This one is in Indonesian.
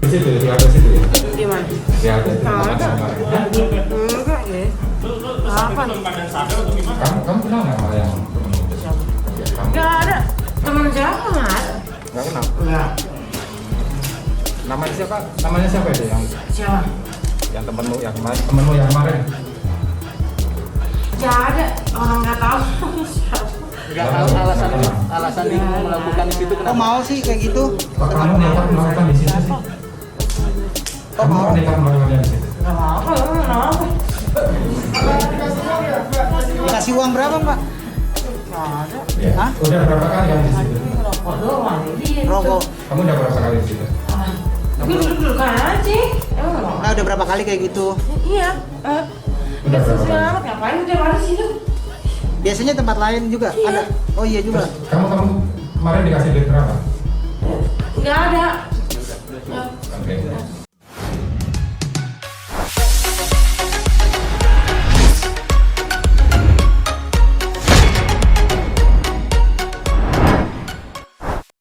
Di situ, di atas situ ya? Di mana? Di atas itu Nggak ada. kemarin. Hah? Enggak ya. Apa nih? Kamu kenal nggak sama yang temenmu? Kamu? Enggak ada. Temen siapa nggak ada? Nggak kenal? Enggak. Namanya siapa? Namanya siapa itu yang Siapa? temenmu yang kemarin? Temenmu yang kemarin? Nggak ada. Orang nggak tahu siapa. Enggak tahu alasan dia melakukan itu Kok kenapa? mau sih kayak gitu? Kok kamu nekat melakukan di situ sih? Kamu kok nekat melakukannya di situ? Nggak apa-apa. Nggak apa-apa. Dikasih uang berapa, Mbak? Nggak ada. Ya. Hah? Udah berapa kali kamu di situ? Rokok doang. Gitu. Rokok. Kamu udah berapa kali di situ? Duduk aja. Emang mau? Nah, udah berapa kali kayak gitu? Iya. Udah berapa kali? Selamat ngapain udah pada situ? Biasanya tempat lain juga Iya. ada. Oh iya juga. Terus kamu kemarin dikasih duit berapa? Nggak ada.